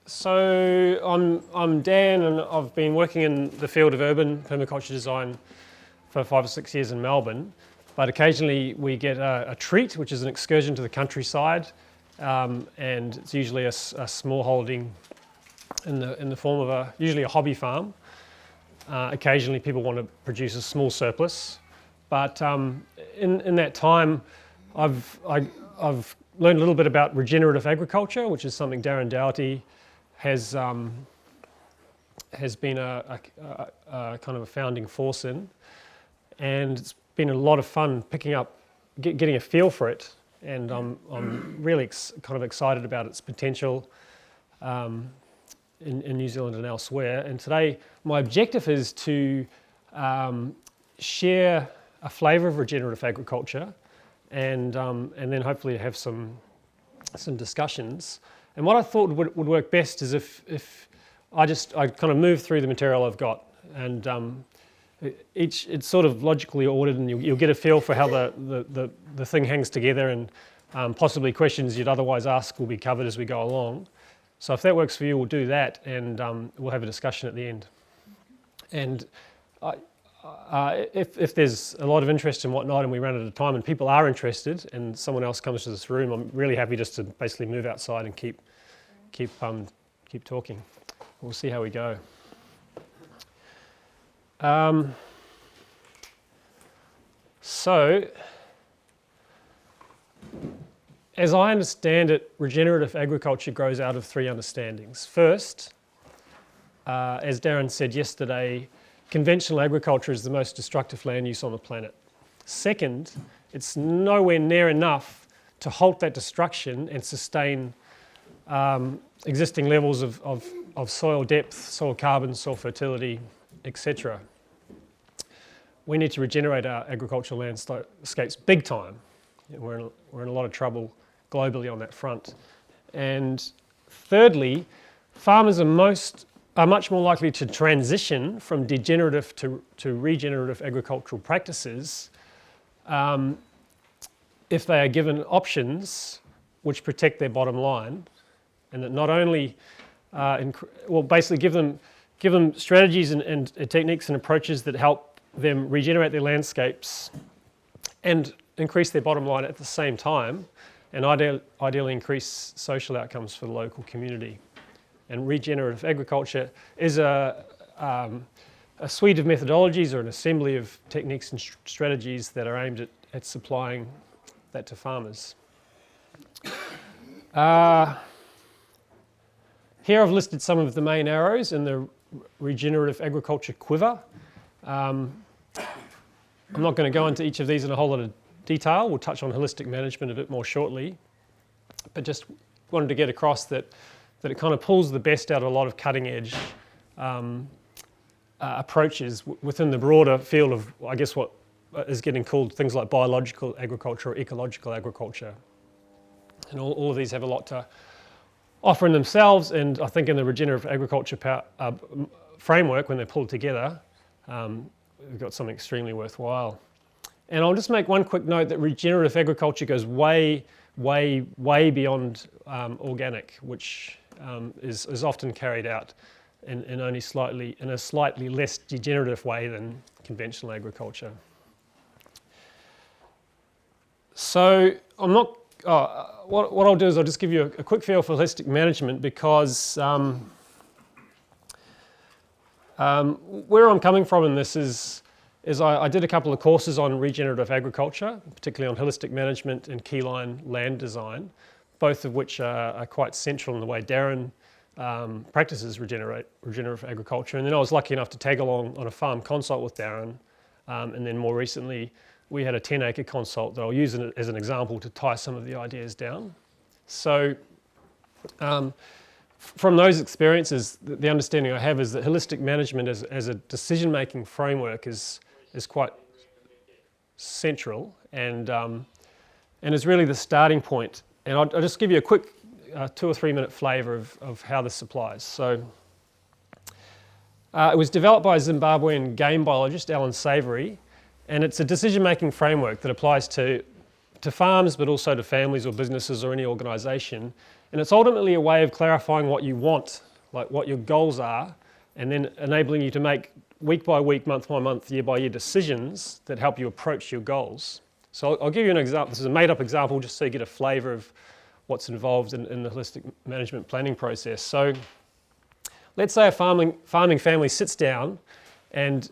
So I'm Dan, and I've been working in the field of urban permaculture design for 5 or 6 years in Melbourne. But occasionally we get a treat, which is an excursion to the countryside, and it's usually a small holding in the form of usually a hobby farm. Occasionally people want to produce a small surplus, but in that time I've learned a little bit about regenerative agriculture, which is something Darren Doughty has been a kind of a founding force in, and it's been a lot of fun getting a feel for it, and I'm really kind of excited about its potential in New Zealand and elsewhere. And today my objective is to share a flavour of regenerative agriculture, and then hopefully have some discussions. And what I thought would work best is if I kind of move through the material I've got, and it's sort of logically ordered, and you'll get a feel for how the thing hangs together, and possibly questions you'd otherwise ask will be covered as we go along. So if that works for you, we'll do that, and we'll have a discussion at the end. And if there's a lot of interest and whatnot, and we run out of time, and people are interested, and someone else comes to this room, I'm really happy just to basically move outside and keep talking. We'll see how we go. So, as I understand it, regenerative agriculture grows out of 3 understandings. First, as Darren said yesterday, conventional agriculture is the most destructive land use on the planet. Second, it's nowhere near enough to halt that destruction and sustain existing levels of soil depth, soil carbon, soil fertility, etc. We need to regenerate our agricultural landscapes big time. We're in a lot of trouble globally on that front. And thirdly, farmers are much more likely to transition from degenerative to regenerative agricultural practices if they are given options which protect their bottom line, and that not only basically give them strategies and techniques and approaches that help them regenerate their landscapes and increase their bottom line at the same time, and ideally increase social outcomes for the local community. And regenerative agriculture is a suite of methodologies, or an assembly of techniques and strategies that are aimed at supplying that to farmers. Here I've listed some of the main arrows in the regenerative agriculture quiver. I'm not going to go into each of these in a whole lot of detail. We'll touch on holistic management a bit more shortly, but just wanted to get across that it kind of pulls the best out of a lot of cutting-edge approaches within the broader field of, I guess, what is getting called things like biological agriculture or ecological agriculture. And all of these have a lot to offer in themselves, and I think in the regenerative agriculture framework, when they're pulled together, we've got something extremely worthwhile. And I'll just make one quick note that regenerative agriculture goes way, way, way beyond organic, which is often carried out in a slightly less degenerative way than conventional agriculture. So I'm not. What I'll do is I'll just give you a quick feel for holistic management, because where I'm coming from in this is I did a couple of courses on regenerative agriculture, particularly on holistic management and keyline land design, both of which are quite central in the way Darren practices regenerative agriculture. And then I was lucky enough to tag along on a farm consult with Darren, and then more recently we had a 10-acre consult that I'll use as an example to tie some of the ideas down. So from those experiences, the understanding I have is that holistic management as a decision-making framework is quite central, and is really the starting point. And I'll just give you a quick 2 or 3 minute flavour of how this applies. So it was developed by Zimbabwean game biologist Alan Savory, and it's a decision-making framework that applies to farms, but also to families or businesses or any organisation. And it's ultimately a way of clarifying what you want, like what your goals are, and then enabling you to make week by week, month by month, year by year decisions that help you approach your goals. So I'll give you an example. This is a made-up example just so you get a flavour of what's involved in the holistic management planning process. So let's say a farming family sits down and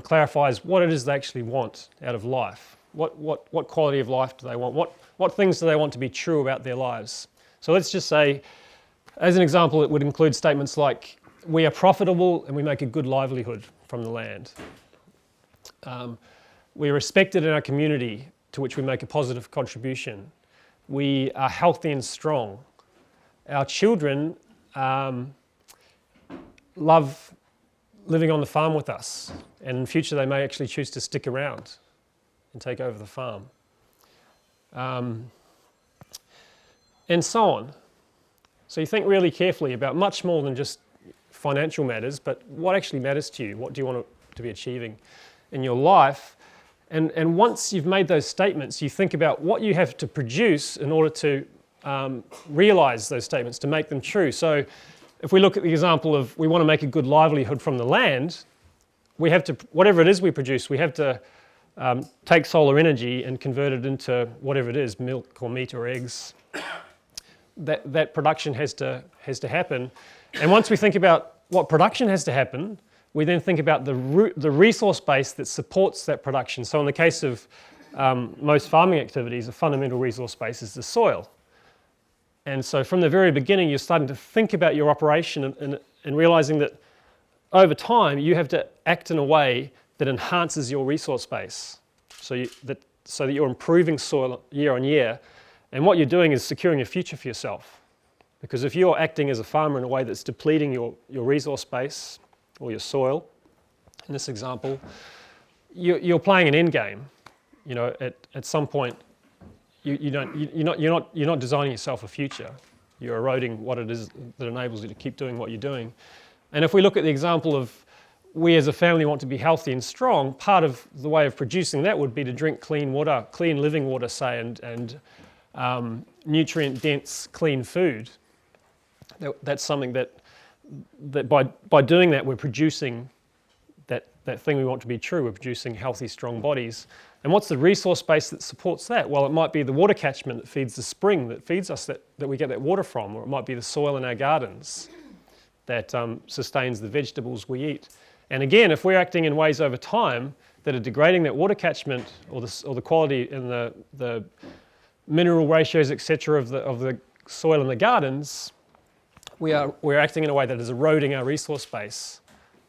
clarifies what it is they actually want out of life. What quality of life do they want? What things do they want to be true about their lives? So let's just say, as an example, it would include statements like, we are profitable and we make a good livelihood from the land. We are respected in our community to which we make a positive contribution. We are healthy and strong. Our children love living on the farm with us, and in future they may actually choose to stick around and take over the farm. And so on. So you think really carefully about much more than just financial matters, but what actually matters to you? What do you want to be achieving in your life? And once you've made those statements, you think about what you have to produce in order to realise those statements, to make them true. So if we look at the example of we want to make a good livelihood from the land, we have to, whatever it is we produce, we have to take solar energy and convert it into whatever it is, milk or meat or eggs. That production has to happen. And once we think about what production has to happen, we then think about the resource base that supports that production. So in the case of most farming activities, a fundamental resource base is the soil. And so from the very beginning, you're starting to think about your operation and realizing that over time, you have to act in a way that enhances your resource base so that you're improving soil year on year. And what you're doing is securing a future for yourself. Because if you're acting as a farmer in a way that's depleting your resource base or your soil, in this example, you're playing an end game. You know, at some point, you're not designing yourself a future. You're eroding what it is that enables you to keep doing what you're doing. And if we look at the example of we as a family want to be healthy and strong, part of the way of producing that would be to drink clean water, clean living water, say, and nutrient-dense, clean food. That's something that by doing that, we're producing that thing we want to be true. We're producing healthy, strong bodies. And what's the resource base that supports that? Well, it might be the water catchment that feeds the spring, that feeds us, that we get that water from, or it might be the soil in our gardens that sustains the vegetables we eat. And again, if we're acting in ways over time that are degrading that water catchment or the quality and the mineral ratios, etc., of the soil in the gardens, we're acting in a way that is eroding our resource base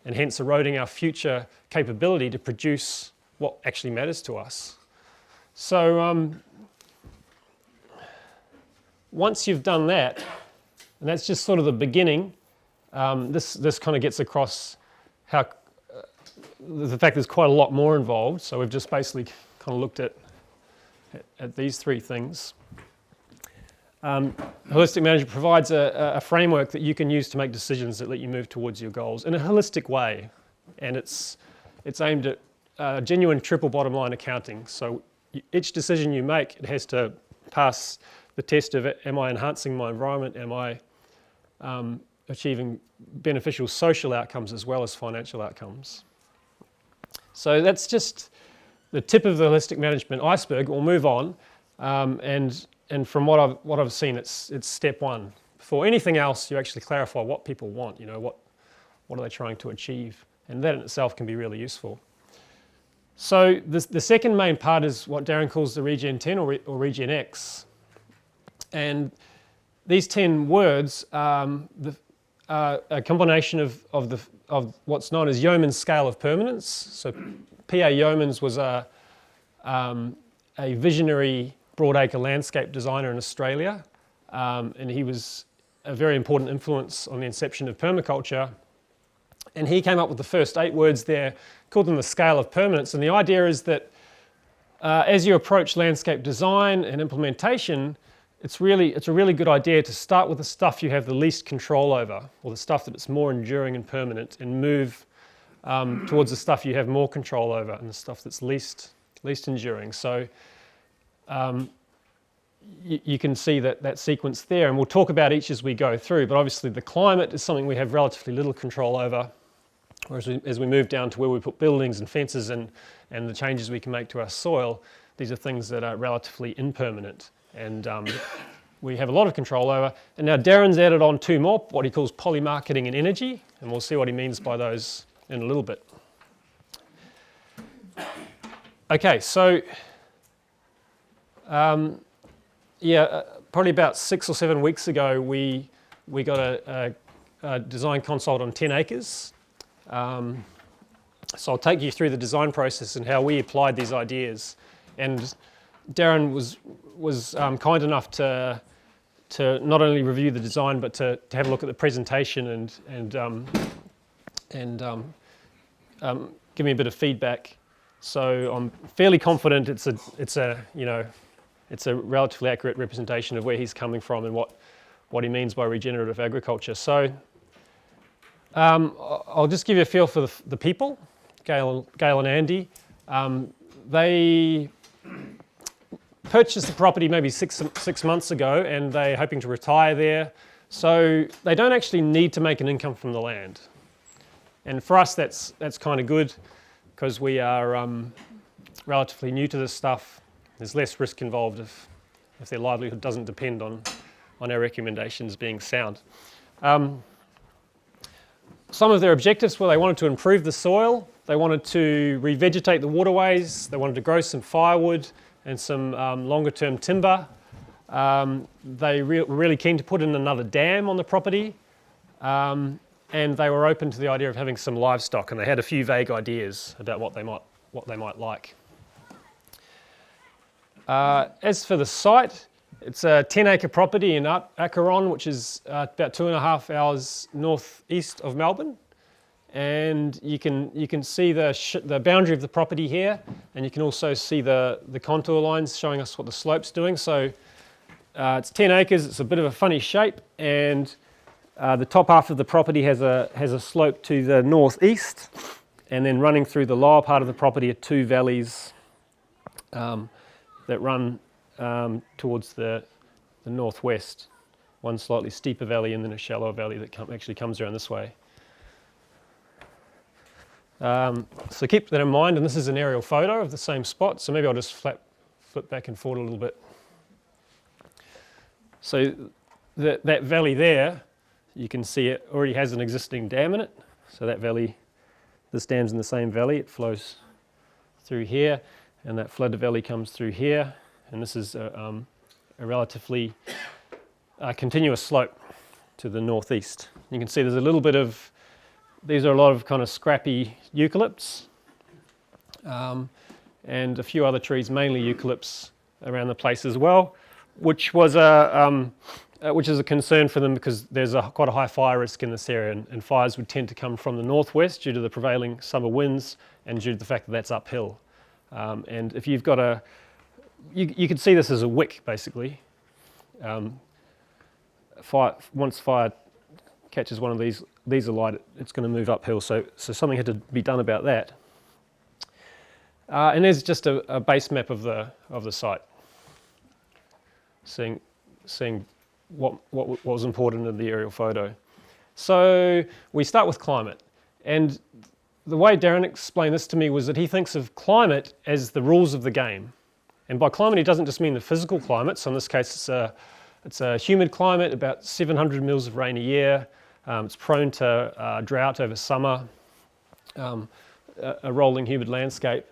and hence eroding our future capability to produce what actually matters to us. So once you've done that, and that's just sort of the beginning, this kind of gets across how the fact there's quite a lot more involved. So we've just basically kind of looked at these three things. Holistic management provides a framework that you can use to make decisions that let you move towards your goals in a holistic way, and it's aimed at genuine triple bottom line accounting. So each decision you make, it has to pass the test of am I enhancing my environment, am I achieving beneficial social outcomes as well as financial outcomes. So that's just the tip of the holistic management iceberg. We'll move on, and from what I've seen, it's step one. Before anything else, you actually clarify what people want. You know, what are they trying to achieve, and that in itself can be really useful. So the second main part is what Darren calls the Regen 10 or Regen X, and these 10 words are a combination of what's known as Yeoman's scale of permanence. So P.A. Yeomans was a visionary broadacre landscape designer in Australia, and he was a very important influence on the inception of permaculture. And he came up with the first 8 words there, called them the scale of permanence. And the idea is that as you approach landscape design and implementation, it's a really good idea to start with the stuff you have the least control over, or the stuff that is more enduring and permanent, and move towards the stuff you have more control over and the stuff that's least enduring. So you can see that sequence there, and we'll talk about each as we go through, but obviously the climate is something we have relatively little control over, whereas as we move down to where we put buildings and fences and the changes we can make to our soil, these are things that are relatively impermanent, and we have a lot of control over. And now Darren's added on two more, what he calls polymarketing and energy, and we'll see what he means by those in a little bit. Okay, so probably about 6 or 7 weeks ago, we got a design consult on 10 acres. So I'll take you through the design process and how we applied these ideas. And Darren was kind enough to not only review the design, but to have a look at the presentation and give me a bit of feedback. So I'm fairly confident it's a relatively accurate representation of where he's coming from and what he means by regenerative agriculture. So I'll just give you a feel for the people, Gail and Andy. They purchased the property maybe six months ago, and they're hoping to retire there. So they don't actually need to make an income from the land. And for us, that's kind of good, because we are relatively new to this stuff. There's less risk involved if their livelihood doesn't depend on our recommendations being sound. Some of their objectives were they wanted to improve the soil, they wanted to revegetate the waterways, they wanted to grow some firewood and some longer term timber. They were really keen to put in another dam on the property, and they were open to the idea of having some livestock, and they had a few vague ideas about what they might like. As for the site, it's a 10-acre property in Acheron, which is about 2.5 hours northeast of Melbourne. And you can see the boundary of the property here, and you can also see the contour lines showing us what the slope's doing. So it's 10 acres, it's a bit of a funny shape, and the top half of the property has a slope to the northeast, and then running through the lower part of the property are two valleys that run towards the northwest. One slightly steeper valley and then a shallower valley that actually comes around this way. So keep that in mind, and this is an aerial photo of the same spot, so maybe I'll just flip back and forward a little bit. So that valley there, you can see it already has an existing dam in it. So that valley, this dam's in the same valley, it flows through here, and that flooded valley comes through here, and this is a relatively continuous slope to the northeast. You can see there's a little bit of, these are a lot of kind of scrappy eucalypts, and a few other trees, mainly eucalypts, around the place as well, which is a concern for them because there's quite a high fire risk in this area, and fires would tend to come from the northwest due to the prevailing summer winds and due to the fact that that's uphill. And if you've got you could see this as a wick, basically. Once fire catches one of these alight, it's going to move uphill, so something had to be done about that. And there's just a base map of the site, seeing what was important in the aerial photo. So we start with climate, and the way Darren explained this to me was that he thinks of climate as the rules of the game. And by climate, he doesn't just mean the physical climate. So in this case, it's a humid climate, about 700 mils of rain a year. It's prone to drought over summer, a rolling humid landscape.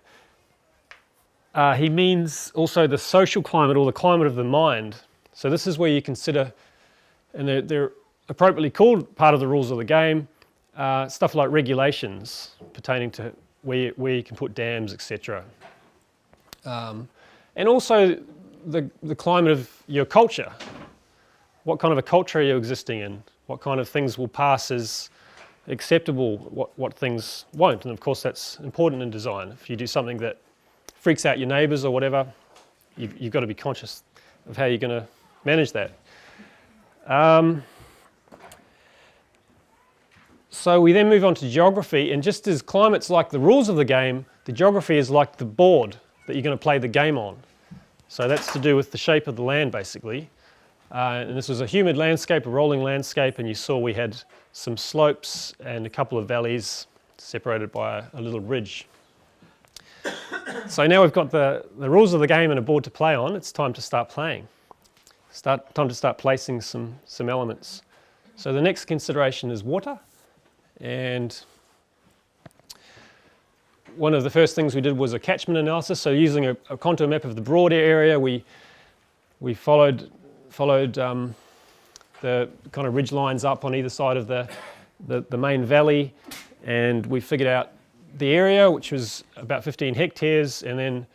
He means also the social climate, or the climate of the mind. So this is where you consider, and they're appropriately called part of the rules of the game, stuff like regulations pertaining to where you can put dams, etc. And also the climate of your culture. What kind of a culture are you existing in? What kind of things will pass as acceptable, what things won't? And of course that's important in design. If you do something that freaks out your neighbours or whatever, you've got to be conscious of how you're going to manage that. So we then move on to geography, and just as climate's like the rules of the game, the geography is like the board that you're going to play the game on. So that's to do with the shape of the land basically. And this was a humid landscape, a rolling landscape, and you saw we had some slopes and a couple of valleys separated by a little ridge. So now we've got the rules of the game and a board to play on. It's time to start playing. Time to start placing some elements. So the next consideration is water. And one of the first things we did was a catchment analysis. So using a contour map of the broad area, we followed the kind of ridge lines up on either side of the main valley, and we figured out the area, which was about 15 hectares, and then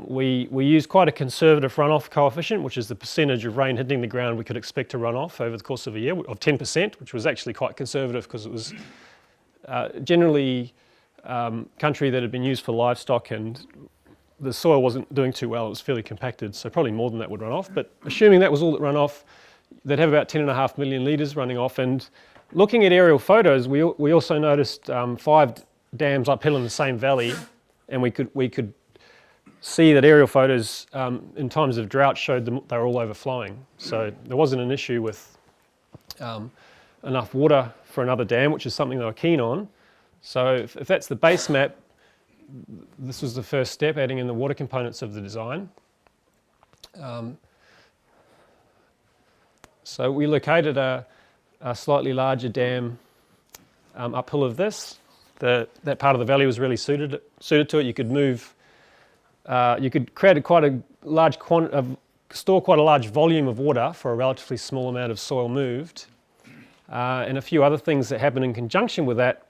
we used quite a conservative runoff coefficient, which is the percentage of rain hitting the ground we could expect to run off over the course of a year, of 10%, which was actually quite conservative because it was generally country that had been used for livestock, and the soil wasn't doing too well. It was fairly compacted, so probably more than that would run off. But assuming that was all that ran off, they'd have about 10.5 million litres running off. And looking at aerial photos, we also noticed 5 dams uphill in the same valley, and we could see that aerial photos in times of drought showed them they were all overflowing. So there wasn't an issue with enough water for another dam, which is something they were keen on. So if that's the base map, this was the first step, adding in the water components of the design. So we located a slightly larger dam uphill of this. That part of the valley was really suited to it. You could move, you could create quite a large store quite a large volume of water for a relatively small amount of soil moved. And a few other things that happened in conjunction with that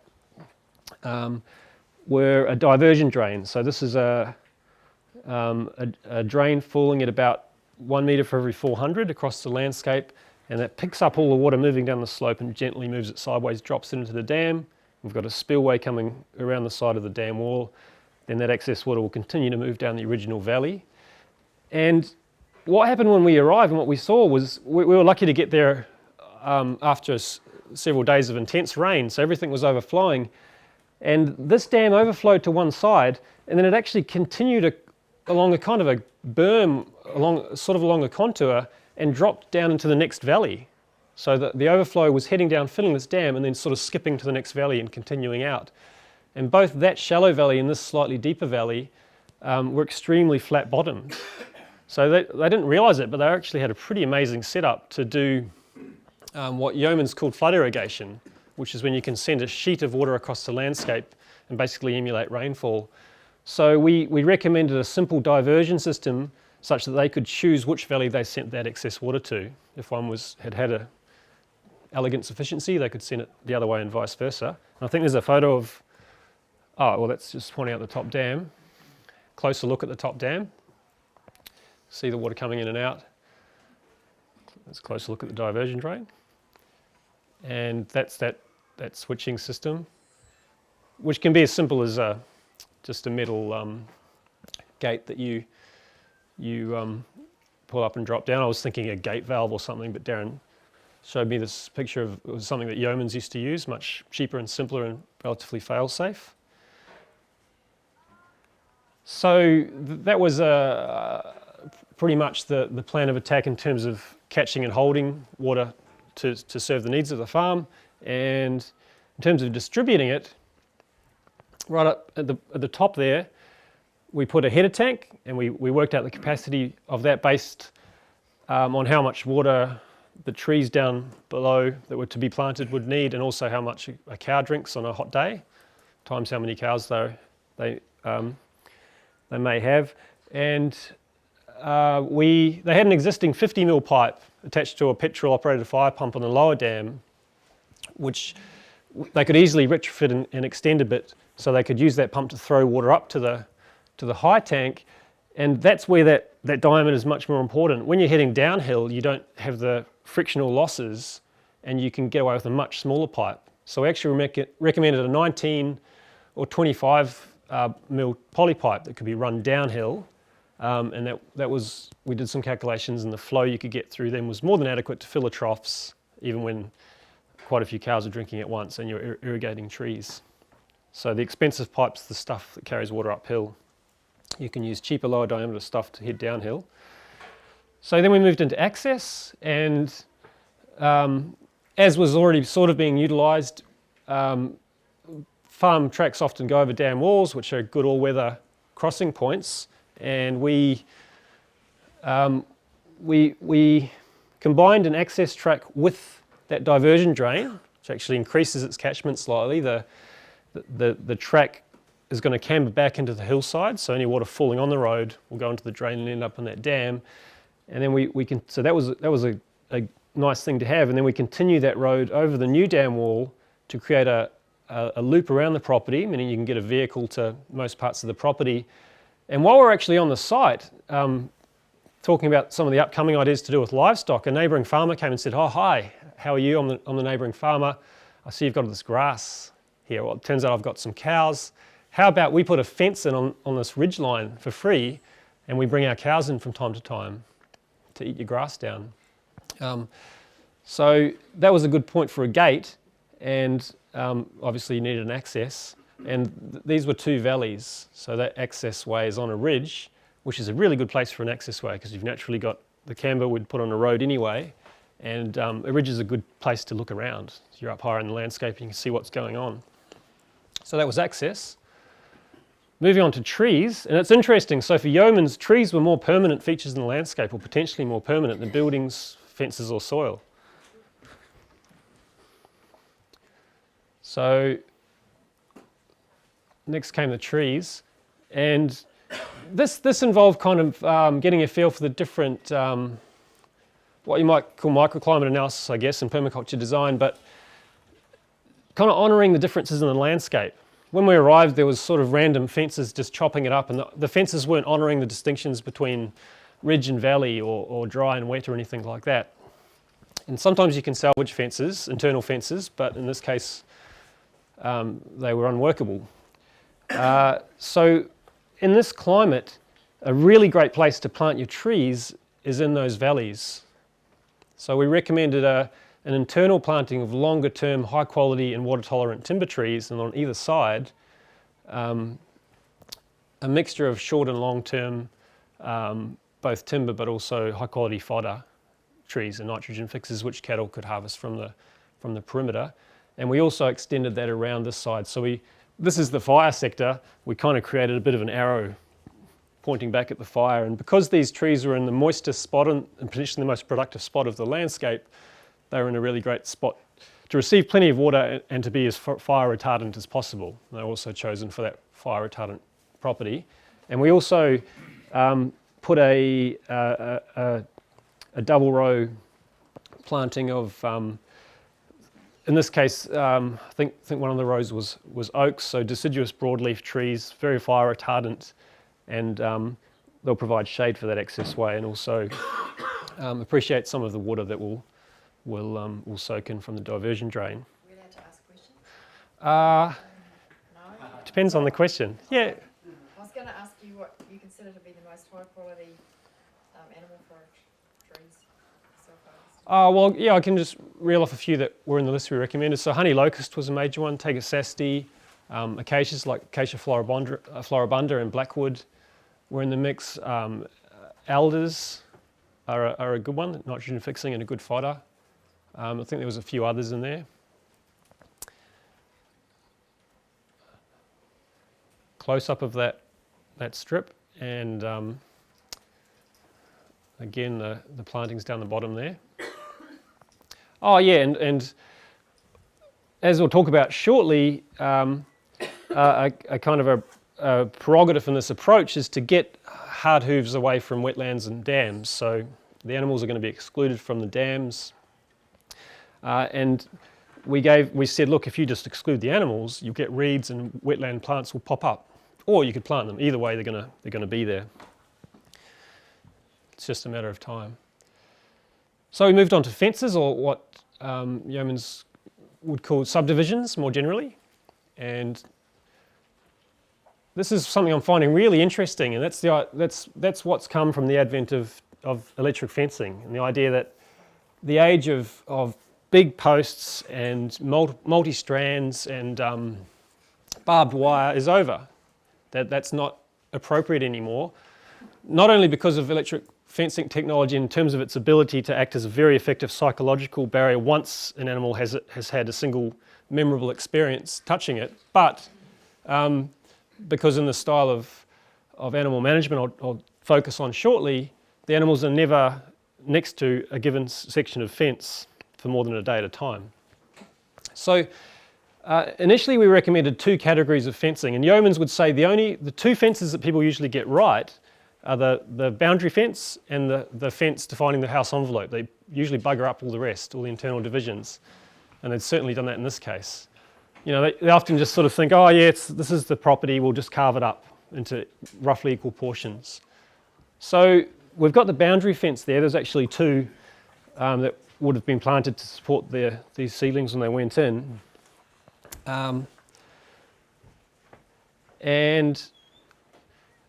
were a divergent drain. So this is a drain falling at about 1 metre for every 400 across the landscape, and that picks up all the water moving down the slope and gently moves it sideways, drops it into the dam. We've got a spillway coming around the side of the dam wall. Then that excess water will continue to move down the original valley. And what happened when we arrived and what we saw was we were lucky to get there after several days of intense rain, so everything was overflowing. And this dam overflowed to one side, and then it actually continued along a kind of a berm, along a contour, and dropped down into the next valley. So the overflow was heading down, filling this dam, and then sort of skipping to the next valley and continuing out. And both that shallow valley and this slightly deeper valley were extremely flat bottomed. So they didn't realise it, but they actually had a pretty amazing setup to do what yeomans called flood irrigation, which is when you can send a sheet of water across the landscape and basically emulate rainfall. So we recommended a simple diversion system such that they could choose which valley they sent that excess water to. If one had a elegant sufficiency, they could send it the other way and vice versa. And I think there's a photo of, that's just pointing out the top dam. Closer look at the top dam. See the water coming in and out. Let's closer look at the diversion drain. And that's that switching system, which can be as simple as just a metal gate that you pull up and drop down. I was thinking a gate valve or something, but Darren showed me this picture of it was something that yeomans used to use, much cheaper and simpler and relatively fail-safe. So that was pretty much the plan of attack in terms of catching and holding water to serve the needs of the farm, and in terms of distributing it, right up at the top there, we put a header tank, and we worked out the capacity of that based on how much water the trees down below that were to be planted would need, and also how much a cow drinks on a hot day, times how many cows they may have. And they had an existing 50 mil pipe attached to a petrol operated fire pump on the lower dam, which they could easily retrofit and extend a bit, so they could use that pump to throw water up to the high tank. And that's where that diameter is much more important. When you're heading downhill, you don't have the frictional losses, and you can get away with a much smaller pipe. So we actually recommended a 19 or 25 mil poly pipe that could be run downhill. And we did some calculations, and the flow you could get through them was more than adequate to fill the troughs, even when quite a few cows are drinking at once and you're irrigating trees. So the expensive pipe's the stuff that carries water uphill. You can use cheaper, lower diameter stuff to head downhill. So then we moved into access, and as was already sort of being utilised, farm tracks often go over dam walls, which are good all-weather crossing points, and we combined an access track with that diversion drain, which actually increases its catchment slightly. The track is going to camber back into the hillside, so any water falling on the road will go into the drain and end up in that dam. And then we can, so that was a nice thing to have. And then we continue that road over the new dam wall to create a loop around the property, meaning you can get a vehicle to most parts of the property. And while we're actually on the site, talking about some of the upcoming ideas to do with livestock, a neighbouring farmer came and said, "Oh, hi, how are you? I'm the neighbouring farmer. I see you've got all this grass here. Well, it turns out I've got some cows. How about we put a fence in on this ridge line for free, and we bring our cows in from time to time to eat your grass down." So that was a good point for a gate, and obviously you needed an access. And these were two valleys, so that access way is on a ridge, which is a really good place for an access way because you've naturally got the camber we'd put on a road anyway, and a ridge is a good place to look around. So you're up higher in the landscape and you can see what's going on. So that was access. Moving on to trees, and it's interesting, so for yeomans, trees were more permanent features in the landscape, or potentially more permanent than buildings, fences or soil. So next came the trees, and this involved kind of getting a feel for the different, what you might call microclimate analysis, I guess, in permaculture design, but kind of honouring the differences in the landscape. When we arrived, there was sort of random fences just chopping it up, and the fences weren't honouring the distinctions between ridge and valley or dry and wet or anything like that. And sometimes you can salvage fences, internal fences, but in this case, they were unworkable. So in this climate, a really great place to plant your trees is in those valleys. So we recommended an internal planting of longer term, high quality and water tolerant timber trees, and on either side, a mixture of short and long term, both timber but also high quality fodder trees and nitrogen fixers which cattle could harvest from the perimeter. And we also extended that around this side. So this is the fire sector. We kind of created a bit of an arrow pointing back at the fire, and because these trees were in the moistest spot and potentially the most productive spot of the landscape, they were in a really great spot to receive plenty of water and to be as fire retardant as possible. They're also chosen for that fire retardant property. And we also put a double row planting of, in this case, I think one of the rows was oaks, so deciduous broadleaf trees, very fire retardant, and they'll provide shade for that access way, and also appreciate some of the water that will soak in from the diversion drain. Are we allowed to ask questions? No? Depends on the question. Yeah. I was going to ask you what you consider to be the most high quality animal forage trees so far. Well, yeah, I can just reel off a few that were in the list we recommended. So honey locust was a major one, Tagesasti, acacias like Acacia floribunda and blackwood were in the mix. Alders are a good one, nitrogen fixing and a good fodder. I think there was a few others in there. Close up of that strip, and again the plantings down the bottom there. Oh yeah, and as we'll talk about shortly, a kind of a prerogative in this approach is to get hard hooves away from wetlands and dams. So the animals are going to be excluded from the dams. And we said, look, if you just exclude the animals, you'll get reeds and wetland plants will pop up, or you could plant them. Either way, they're going to be there. It's just a matter of time. So we moved on to fences, or what yeomans would call subdivisions more generally, and this is something I'm finding really interesting, and that's what's come from the advent of electric fencing, and the idea that the age of big posts and multi-strands and barbed wire is over. That's not appropriate anymore, not only because of electric fencing technology in terms of its ability to act as a very effective psychological barrier once an animal has had a single memorable experience touching it, but because in the style of animal management I'll focus on shortly, the animals are never next to a given section of fence for more than a day at a time. So initially we recommended 2 categories of fencing, and yeomans would say the 2 fences that people usually get right are the boundary fence and the fence defining the house envelope. They usually bugger up all the rest, all the internal divisions, and they've certainly done that in this case. You know, they often just sort of think, oh yeah, this is the property, we'll just carve it up into roughly equal portions. So we've got the boundary fence there. There's actually 2 that would have been planted to support these seedlings when they went in. And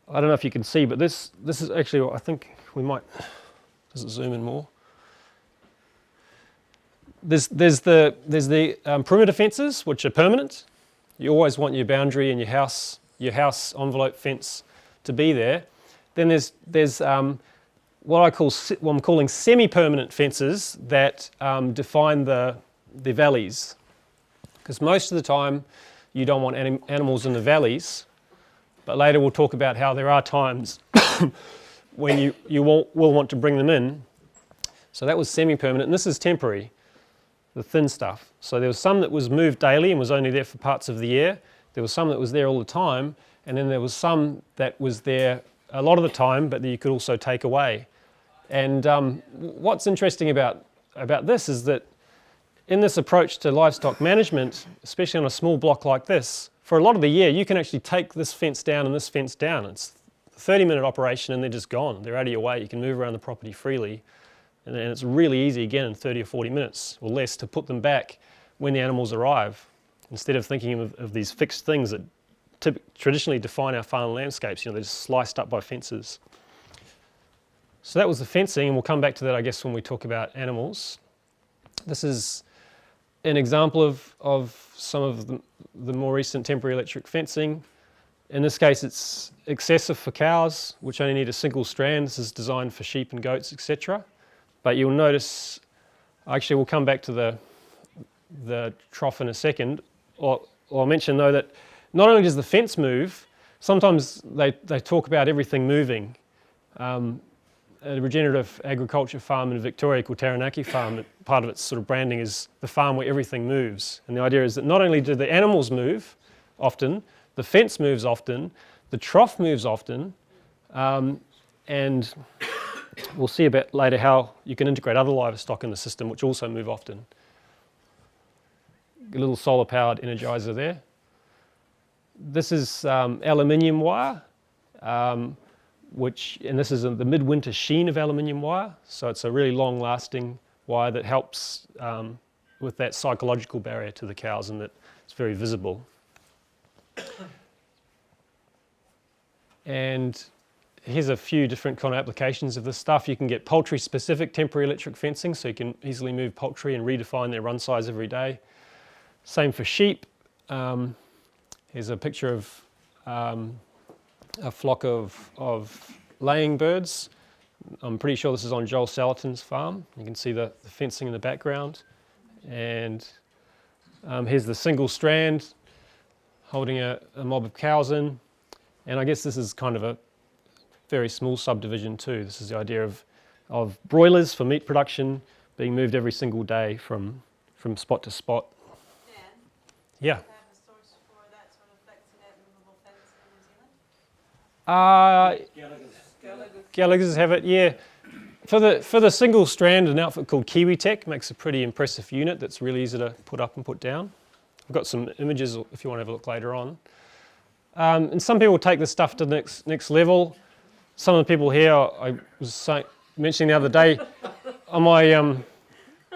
I don't know if you can see, but this is actually, I think we might, does it zoom in more? There's the perimeter fences, which are permanent. You always want your boundary and your house envelope fence to be there. Then there's what I'm calling semi-permanent fences that define the valleys, because most of the time you don't want animals in the valleys, but later we'll talk about how there are times when you will want to bring them in. So that was semi-permanent, and this is temporary, the thin stuff. So there was some that was moved daily and was only there for parts of the year. There was some that was there all the time, and then there was some that was there a lot of the time, but that you could also take away. And what's interesting about this is that in this approach to livestock management, especially on a small block like this, for a lot of the year you can actually take this fence down and this fence down. It's a 30-minute operation and they're just gone. They're out of your way. You can move around the property freely. And it's really easy, again, in 30 or 40 minutes or less to put them back when the animals arrive, instead of thinking of these fixed things that traditionally define our farm landscapes. You know, they're just sliced up by fences. So that was the fencing, and we'll come back to that, I guess, when we talk about animals. This is an example of some of the more recent temporary electric fencing. In this case, it's excessive for cows, which only need a single strand. This is designed for sheep and goats, etc. But you'll notice, actually we'll come back to the trough in a second. Or I'll mention though that not only does the fence move, sometimes they talk about everything moving. A regenerative agriculture farm in Victoria called Taranaki Farm, part of its sort of branding is the farm where everything moves. And the idea is that not only do the animals move often, the fence moves often, the trough moves often, and we'll see a bit later how you can integrate other livestock in the system which also move often. A little solar powered energizer there. This is aluminium wire, and this is the midwinter sheen of aluminium wire, so it's a really long lasting wire that helps with that psychological barrier to the cows, and that it's very visible. And here's a few different kind of applications of this stuff. You can get poultry specific temporary electric fencing, so you can easily move poultry and redefine their run size every day. Same for sheep. Here's a picture of a flock of laying birds. I'm pretty sure this is on Joel Salatin's farm. You can see the fencing in the background. And here's the single strand holding a mob of cows in. And I guess this is kind of a very small subdivision too. This is the idea of broilers for meat production being moved every single day from spot to spot. Dan, Yeah. do they have a source for that sort of flexi-net movable fence in New Zealand? Gallagher's have it, yeah. For the single strand, an outfit called Kiwi Tech makes a pretty impressive unit that's really easy to put up and put down. I've got some images if you want to have a look later on. And some people take this stuff to the next level. Some of the people here, I was mentioning the other day, on my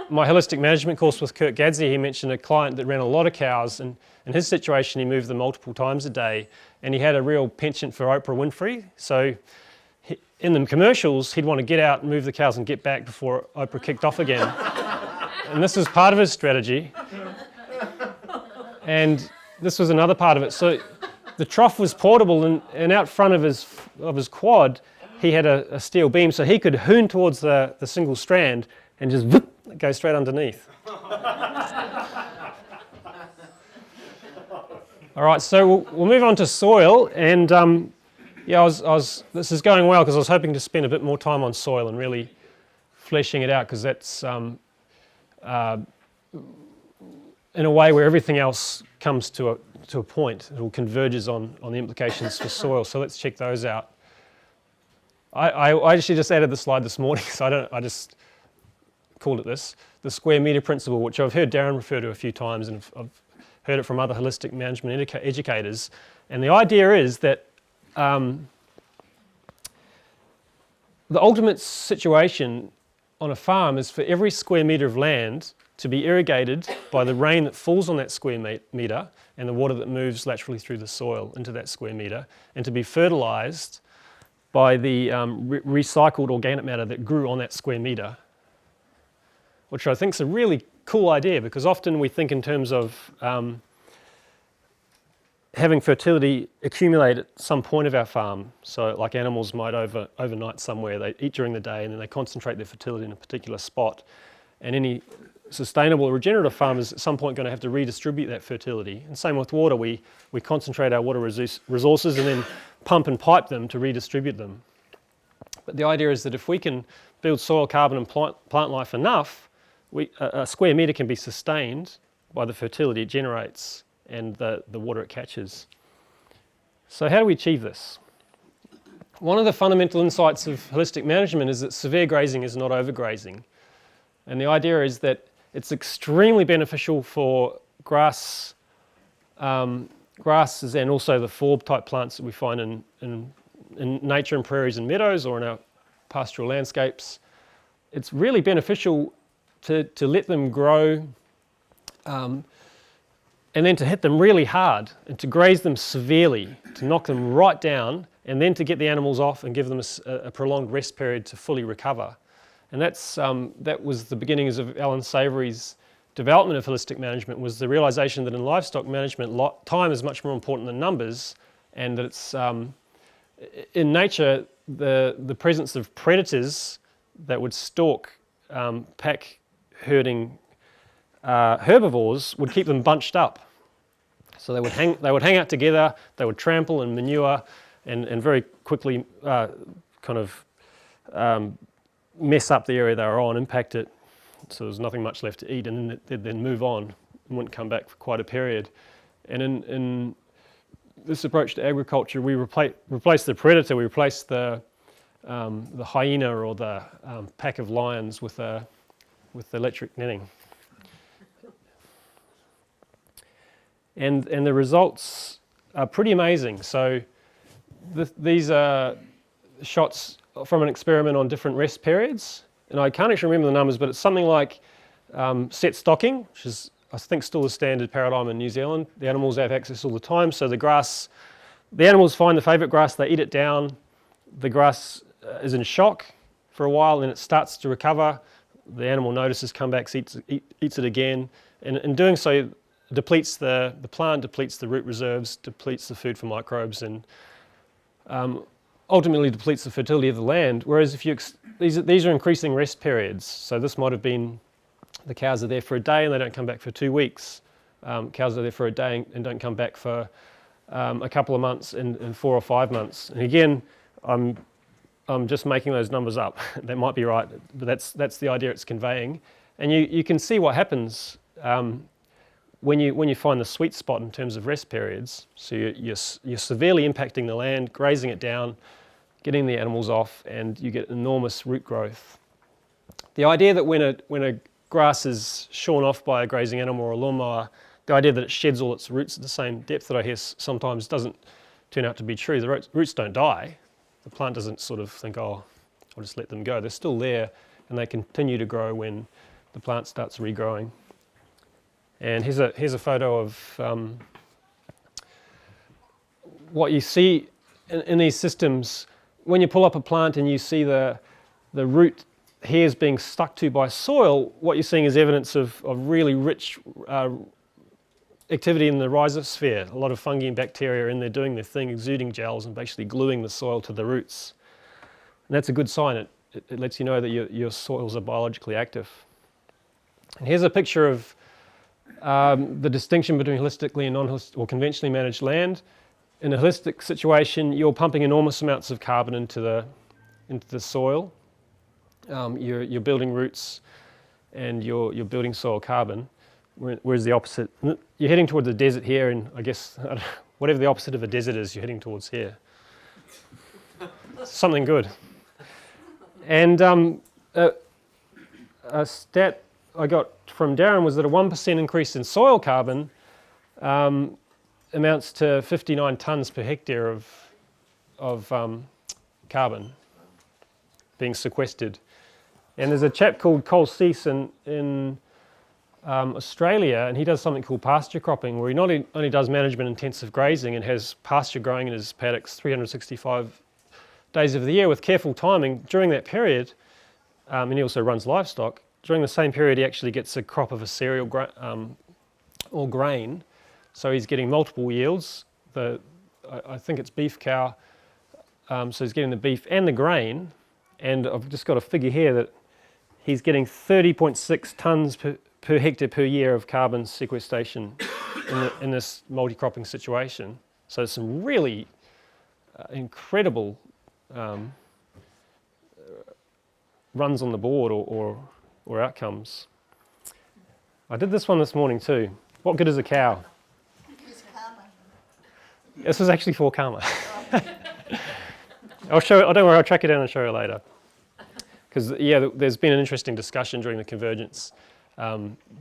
holistic management course with Kurt Gadzey, he mentioned a client that ran a lot of cows, and in his situation he moved them multiple times a day, and he had a real penchant for Oprah Winfrey. So in the commercials, he'd want to get out and move the cows and get back before Oprah kicked off again. And this was part of his strategy. And this was another part of it. So the trough was portable, and out front of his quad, he had a steel beam, so he could hoon towards the single strand and just whoop, go straight underneath. All right, so we'll move on to soil, and this is going well because I was hoping to spend a bit more time on soil and really fleshing it out, because that's in a way where everything else comes to a point. It all converges on the implications for soil. So let's check those out. I actually just added the slide this morning, so I just called it this, the square metre principle, which I've heard Darren refer to a few times, and I've heard it from other holistic management educators. And the idea is that the ultimate situation on a farm is for every square metre of land to be irrigated by the rain that falls on that square metre and the water that moves laterally through the soil into that square metre, and to be fertilised by the recycled organic matter that grew on that square metre, which I think is a really cool idea, because often we think in terms of having fertility accumulate at some point of our farm. So like animals might overnight somewhere, they eat during the day and then they concentrate their fertility in a particular spot. And any sustainable regenerative farm is at some point going to have to redistribute that fertility. And same with water, we concentrate our water resources and then pump and pipe them to redistribute them. But the idea is that if we can build soil, carbon and plant life enough, a square metre can be sustained by the fertility it generates and the water it catches. So how do we achieve this? One of the fundamental insights of holistic management is that severe grazing is not overgrazing. And the idea is that it's extremely beneficial for grasses and also the forb type plants that we find in nature and prairies and meadows or in our pastoral landscapes. It's really beneficial to let them grow and then to hit them really hard and to graze them severely, to knock them right down, and then to get the animals off and give them a prolonged rest period to fully recover. And that was the beginnings of Alan Savory's development of holistic management, was the realization that in livestock management, time is much more important than numbers, and that it's in nature, the presence of predators that would stalk pack herding herbivores would keep them bunched up. So they would hang out together, they would trample and manure and very quickly mess up the area they were on, impact it, so there's nothing much left to eat, and then they'd then move on and wouldn't come back for quite a period. And in this approach to agriculture, we replaced the predator, we replaced the hyena or the pack of lions with electric netting. And the results are pretty amazing. So these are shots from an experiment on different rest periods, and I can't actually remember the numbers, but it's something like set stocking, which is I think still the standard paradigm in New Zealand. The animals have access all the time, so the animals find the favourite grass, they eat it down, the grass is in shock for a while, and it starts to recover, the animal notices, comes back, eats it again, and in doing so depletes the plant, depletes the root reserves, depletes the food for microbes, and ultimately depletes the fertility of the land. Whereas if these are increasing rest periods, so this might have been the cows are there for a day and they don't come back for 2 weeks. Cows are there for a day and don't come back for a couple of months and 4 or 5 months. And again, I'm just making those numbers up. That might be right, but that's the idea it's conveying. And you can see what happens when you find the sweet spot in terms of rest periods. So you're severely impacting the land, grazing it down, getting the animals off, and you get enormous root growth. The idea that when a grass is shorn off by a grazing animal or a lawnmower, the idea that it sheds all its roots at the same depth that I hear sometimes doesn't turn out to be true. The roots don't die. The plant doesn't sort of think, oh, I'll just let them go. They're still there, and they continue to grow when the plant starts regrowing. And here's a photo of what you see in these systems. When you pull up a plant and you see the root hairs being stuck to by soil, what you're seeing is evidence of really rich activity in the rhizosphere. A lot of fungi and bacteria are in there doing their thing, exuding gels and basically gluing the soil to the roots. And that's a good sign. It lets you know that your soils are biologically active. And here's a picture of the distinction between holistically and non-holistic or conventionally managed land. In a holistic situation, you're pumping enormous amounts of carbon into the soil. You're building roots and you're building soil carbon. Whereas the opposite, you're heading towards the desert here, and I guess whatever the opposite of a desert is, you're heading towards here. Something good. And a stat I got from Darren was that a 1% increase in soil carbon amounts to 59 tonnes per hectare of carbon being sequestered. And there's a chap called Cole Cease in Australia, and he does something called pasture cropping, where he not only does management intensive grazing and has pasture growing in his paddocks 365 days of the year with careful timing. During that period, and he also runs livestock, during the same period he actually gets a crop of a cereal or grain, so he's getting multiple yields. I think it's beef cow, so he's getting the beef and the grain, and I've just got a figure here that he's getting 30.6 tonnes per hectare per year of carbon sequestration in this multi-cropping situation. So some really incredible runs on the board or outcomes. I did this one this morning too. What good is a cow? It's karma. This was actually for karma. I'll show it. Oh, don't worry, I'll track it down and show you later. Because there's been an interesting discussion during the convergence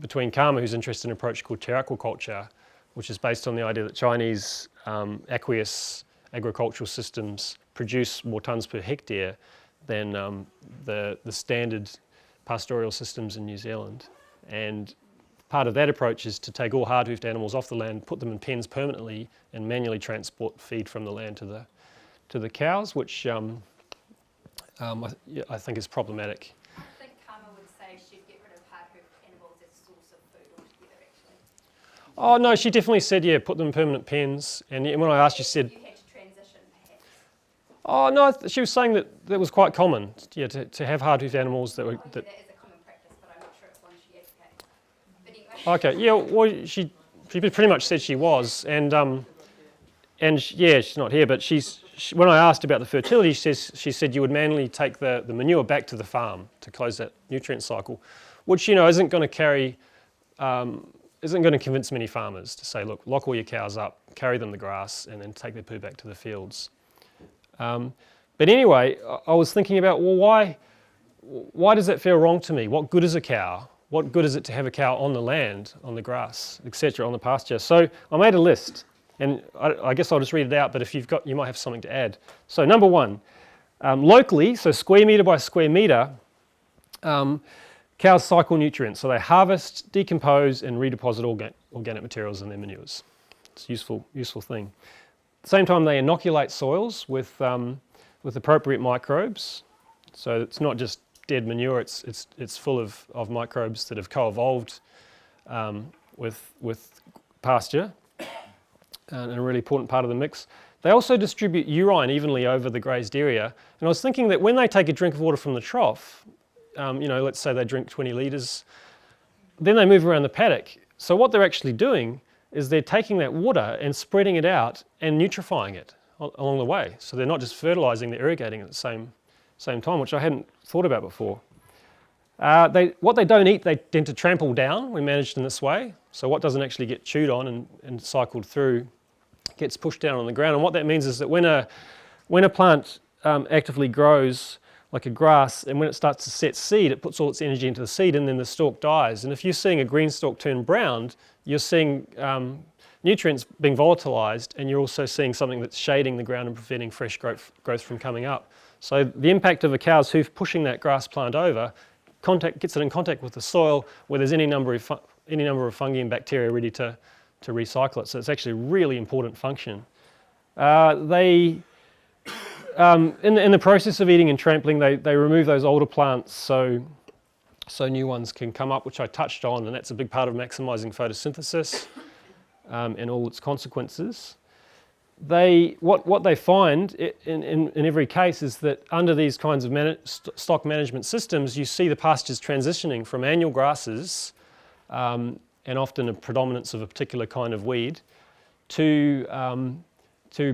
between Karma, who's interested in an approach called terraquaculture, which is based on the idea that Chinese aqueous agricultural systems produce more tonnes per hectare than the standard pastoral systems in New Zealand. And part of that approach is to take all hard-hoofed animals off the land, put them in pens permanently, and manually transport feed from the land to the cows, which I think is problematic. I think Karma would say she'd get rid of hard-hoofed animals as a source of food altogether, actually. Oh no, she definitely said, yeah, put them in permanent pens. And when I asked, she said, You had to transition, perhaps. oh no, she was saying that was quite common, yeah, to have hard-hoofed animals that were. That is a common practice, but I'm not sure it's one she advocates. But anyway. Okay, yeah, well, she pretty much said she was, and yeah, she's not here, but when I asked about the fertility, she said you would manually take the manure back to the farm to close that nutrient cycle, which isn't going to convince many farmers to say, look, lock all your cows up, carry them the grass, and then take their poo back to the fields. But anyway, I was thinking about, well, why does that feel wrong to me? What good is a cow? What good is it to have a cow on the land, on the grass, etc., on the pasture? So I made a list. And I guess I'll just read it out, but if you've got, you might have something to add. So number one, locally, so square metre by square metre, cows cycle nutrients. So they harvest, decompose, and redeposit organic materials in their manures. It's a useful thing. At the same time, they inoculate soils with appropriate microbes. So it's not just dead manure; it's full of microbes that have co-evolved with pasture. And a really important part of the mix. They also distribute urine evenly over the grazed area. And I was thinking that when they take a drink of water from the trough, let's say they drink 20 litres, then they move around the paddock. So what they're actually doing is they're taking that water and spreading it out and nutrifying it along the way. So they're not just fertilising, they're irrigating at the same time, which I hadn't thought about before. What they don't eat, they tend to trample down when managed in this way. So what doesn't actually get chewed on and cycled through gets pushed down on the ground. And what that means is that when a plant actively grows like a grass, and when it starts to set seed, it puts all its energy into the seed, and then the stalk dies. And if you're seeing a green stalk turn brown, you're seeing nutrients being volatilized, and you're also seeing something that's shading the ground and preventing fresh growth from coming up. So the impact of a cow's hoof pushing that grass plant over gets it in contact with the soil where there's any number of fungi and bacteria ready to recycle it. So it's actually a really important function. In the process of eating and trampling, they remove those older plants so new ones can come up, which I touched on, and that's a big part of maximising photosynthesis. and all its consequences. What they find in every case is that under these kinds of stock management systems, you see the pastures transitioning from annual grasses and often a predominance of a particular kind of weed to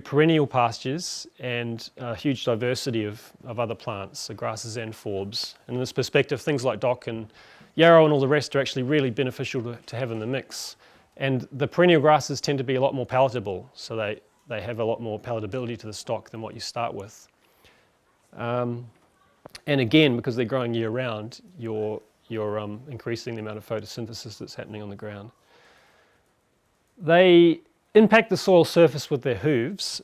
perennial pastures and a huge diversity of other plants, so grasses and forbs. And in this perspective, things like dock and yarrow and all the rest are actually really beneficial to have in the mix. And the perennial grasses tend to be a lot more palatable, so they have a lot more palatability to the stock than what you start with. And again, because they're growing year round, you're increasing the amount of photosynthesis that's happening on the ground. They impact the soil surface with their hooves.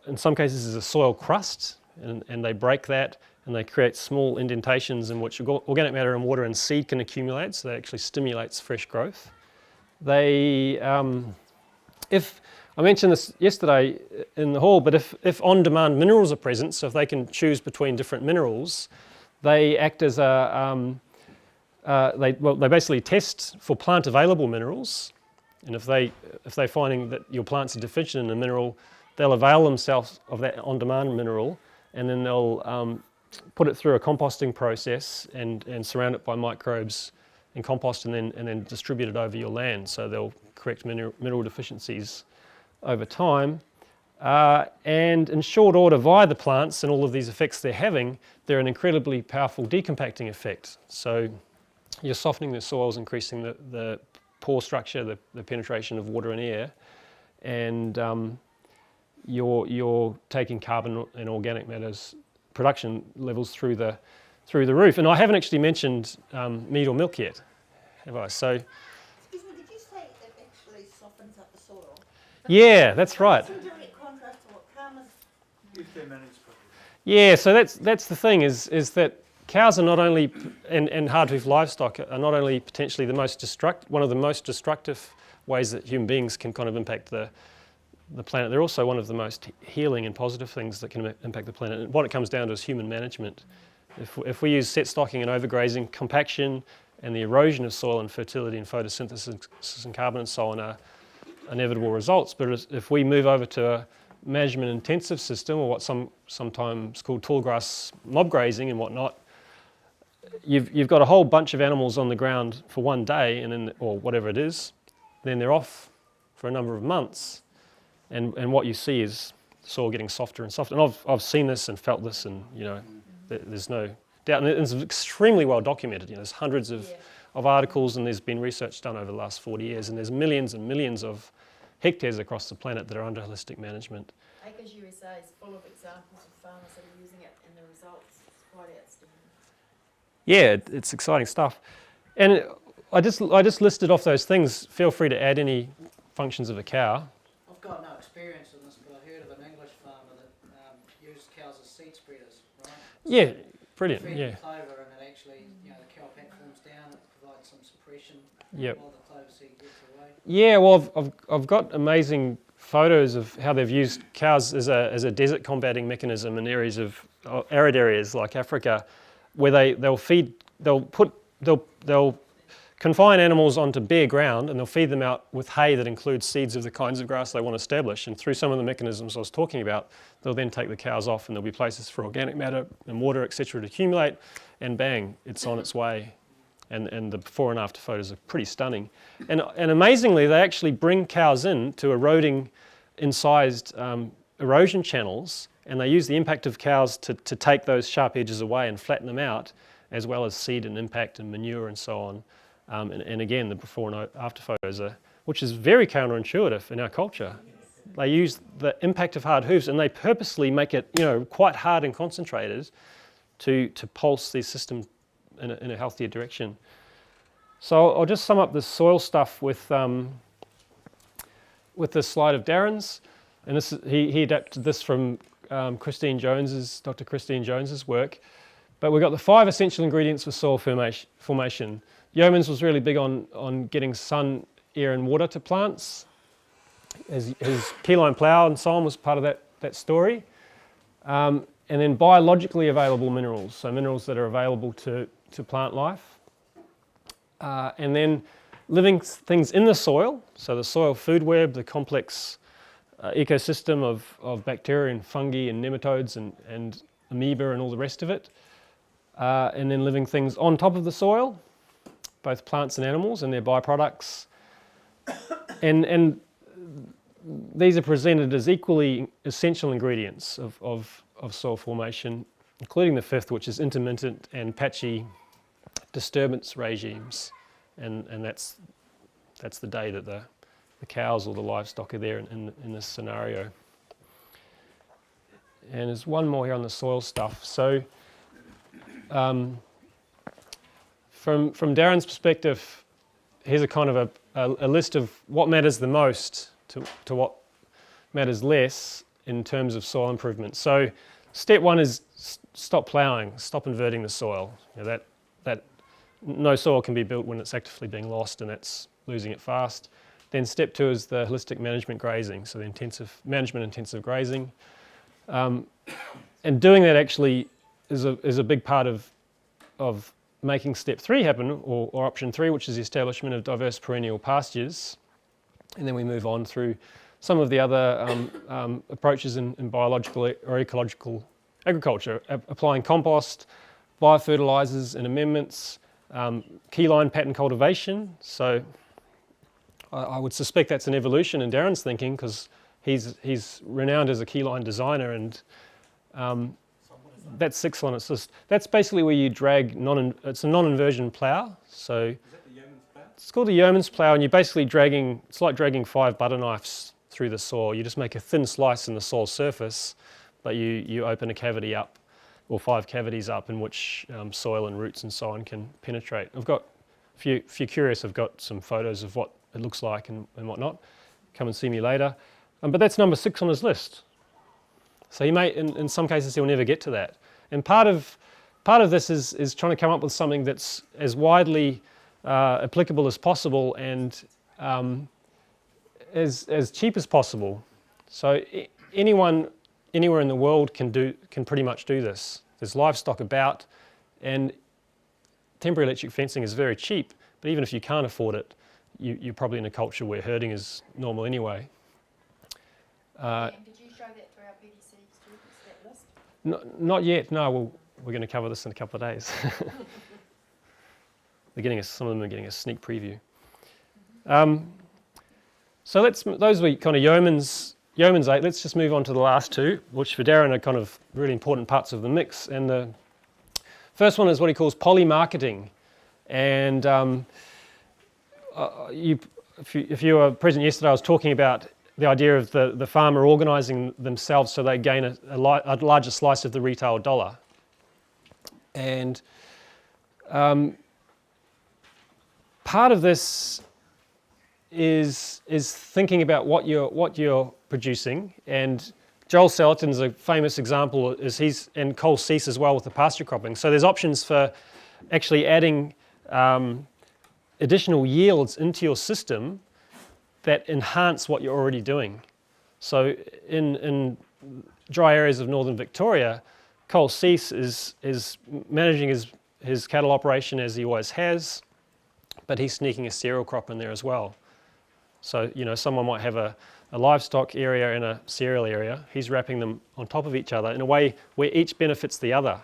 In some cases there's a soil crust, and they break that and they create small indentations in which organic matter and water and seed can accumulate, so that actually stimulates fresh growth. They, if I mentioned this yesterday in the hall, but if on-demand minerals are present, so if they can choose between different minerals, they act as they basically test for plant-available minerals, and if they're finding that your plants are deficient in a mineral, they'll avail themselves of that on-demand mineral, and then they'll put it through a composting process and surround it by microbes and compost, and then distribute it over your land. So they'll correct mineral deficiencies over time. And in short order, via the plants and all of these effects they're having, they're an incredibly powerful decompacting effect. So you're softening the soils, increasing the pore structure, the penetration of water and air, and you're taking carbon and organic matter's production levels through the roof. And I haven't actually mentioned meat or milk yet, have I? So, excuse me, did you say it actually softens up the soil? yeah, that's right. It's in direct contrast to what farmers. If they're managed properly. Yeah, so that's the thing is that cows are not only, and hardhoof livestock are not only potentially one of the most destructive ways that human beings can kind of impact the planet. They're also one of the most healing and positive things that can impact the planet. And what it comes down to is human management. If we use set stocking and overgrazing, compaction and the erosion of soil and fertility and photosynthesis and carbon and so on are inevitable results. But if we move over to a management intensive system, or what sometimes called tall grass mob grazing and whatnot, you've got a whole bunch of animals on the ground for one day, and then, or whatever it is, then they're off for a number of months, and what you see is soil getting softer and softer. And I've seen this and felt this, and there's no doubt, and it's extremely well documented. There's hundreds of articles, and there's been research done over the last 40 years, and there's millions and millions of hectares across the planet that are under holistic management. Acres USA is full of examples of farmers that are using it, and the results is quite outstanding. Yeah, it's exciting stuff. And I just listed off those things. Feel free to add any functions of a cow. I've got no experience in this, but I heard of an English farmer that used cows as seed spreaders, right? Yeah, brilliant. Feed Yeah. the clover, and it actually, the cow pack forms down, it provides some suppression Yep. while the clover seed gets away. Yeah, well, I've got amazing photos of how they've used cows as a desert combating mechanism in areas of arid areas like Africa, where they'll confine animals onto bare ground, and they'll feed them out with hay that includes seeds of the kinds of grass they want to establish. And through some of the mechanisms I was talking about, they'll then take the cows off, and there'll be places for organic matter and water, etc., to accumulate, and bang, it's on its way. And the before and after photos are pretty stunning. And amazingly, they actually bring cows in to eroding incised erosion channels, and they use the impact of cows to take those sharp edges away and flatten them out, as well as seed and impact and manure and so on. And again, the before and after photos are, which is very counterintuitive in our culture. They use the impact of hard hooves, and they purposely make it, quite hard and concentrated to pulse these systems in a healthier direction. So I'll just sum up the soil stuff with this slide of Darren's, and this he adapted this from Dr. Christine Jones's work. But we've got the 5 essential ingredients for soil formation. Yeomans was really big on getting sun, air and water to plants. His keyline plough and so on was part of that story. And then biologically available minerals, so minerals that are available to plant life. And then living things in the soil, so the soil food web, the complex ecosystem of bacteria and fungi and nematodes and amoeba and all the rest of it. And then living things on top of the soil, both plants and animals and their byproducts. And these are presented as equally essential ingredients of soil formation, including the fifth, which is intermittent and patchy disturbance regimes. And that's the day that the cows or the livestock are there in this scenario. And there's one more here on the soil stuff. So from Darren's perspective, here's a kind of a list of what matters the most to what matters less in terms of soil improvement. So step one is stop ploughing, stop inverting the soil. You know, that no soil can be built when it's actively being lost, and that's losing it fast. Then step two is the holistic management grazing, so the intensive grazing. And doing that actually is a big part of making step three happen, or option three, which is the establishment of diverse perennial pastures. And then we move on through some of the other approaches in biological or ecological agriculture, applying compost, biofertilizers and amendments, keyline pattern cultivation. So I would suspect that's an evolution in Darren's thinking, because he's renowned as a keyline designer, and that's 6 on its list. That's basically where you drag it's a non-inversion plough. So Is that the yeoman's plough? it's called a yeoman's plough, and you're basically it's like dragging 5 butter knives through the soil. You just make a thin slice in the soil surface, but you open a cavity up, or 5 cavities up, in which soil and roots and so on can penetrate. I've got, if you're curious, I've got some photos of what it looks like and whatnot. Come and see me later. But that's number 6 on his list. So he may, in some cases, he'll never get to that. And part of this is trying to come up with something that's as widely applicable as possible and as cheap as possible. So anyone anywhere in the world can pretty much do this. There's livestock about, and temporary electric fencing is very cheap. But even if you can't afford it, you're probably in a culture where herding is normal anyway. And did you show that to our PDC students, that list? Not yet. No, we're going to cover this in a couple of days. Some of them are getting a sneak preview. So those were kind of yeoman's 8. Let's just move on to the last 2, which for Darren are kind of really important parts of the mix. And the first one is what he calls poly-marketing. And if you were present yesterday, I was talking about the idea of the farmer organising themselves so they gain a larger slice of the retail dollar. And part of this is thinking about what you're producing. And Joel Salatin's a famous example, and Cole Cease as well, with the pasture cropping. So there's options for actually adding additional yields into your system that enhance what you're already doing. So in dry areas of northern Victoria, Cole Cease is managing his cattle operation as he always has, but he's sneaking a cereal crop in there as well. So, someone might have a livestock area and a cereal area. He's wrapping them on top of each other in a way where each benefits the other,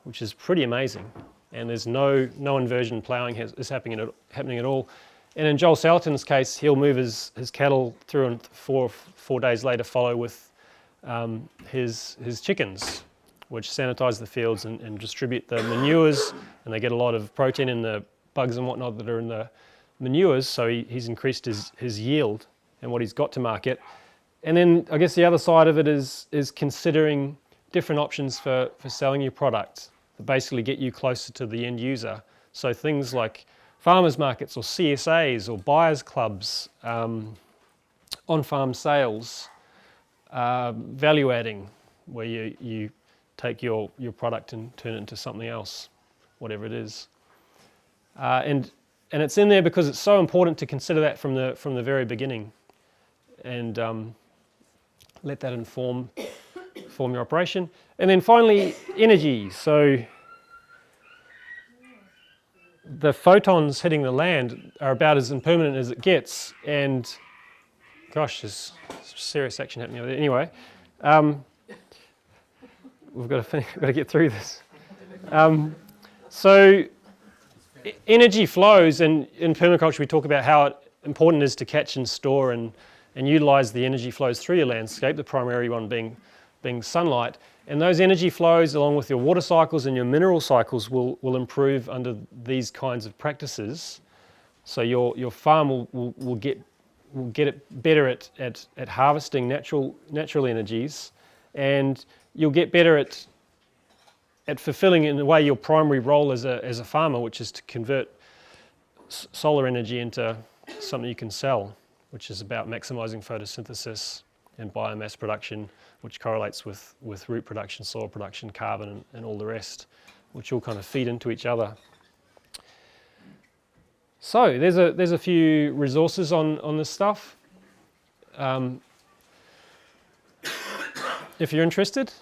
which is pretty amazing. And there's no inversion ploughing is happening at all. And in Joel Salatin's case, he'll move his cattle through, and 4 days later follow with his chickens, which sanitize the fields and distribute the manures, and they get a lot of protein in the bugs and whatnot that are in the manures, so he's increased his yield and what he's got to market. And then I guess the other side of it is considering different options for selling your product that basically get you closer to the end user. So things like farmers markets or CSAs or buyers clubs, on-farm sales, value adding, where you take your product and turn it into something else, whatever it is. And it's in there because it's so important to consider that from the very beginning, and let that inform your operation. And then finally, energy. So the photons hitting the land are about as impermanent as it gets, and gosh, there's serious action happening over there. Anyway, we've got to get through this. So energy flows, and in permaculture we talk about how important it is to catch and store and utilise the energy flows through your landscape, the primary one being sunlight. And those energy flows, along with your water cycles and your mineral cycles, will improve under these kinds of practices. So your farm will get it better at harvesting natural energies, and you'll get better at fulfilling in a way your primary role as a farmer, which is to convert solar energy into something you can sell, which is about maximising photosynthesis and biomass production, which correlates with root production, soil production, carbon, and all the rest, which all kind of feed into each other. So there's a few resources on this stuff. If you're interested.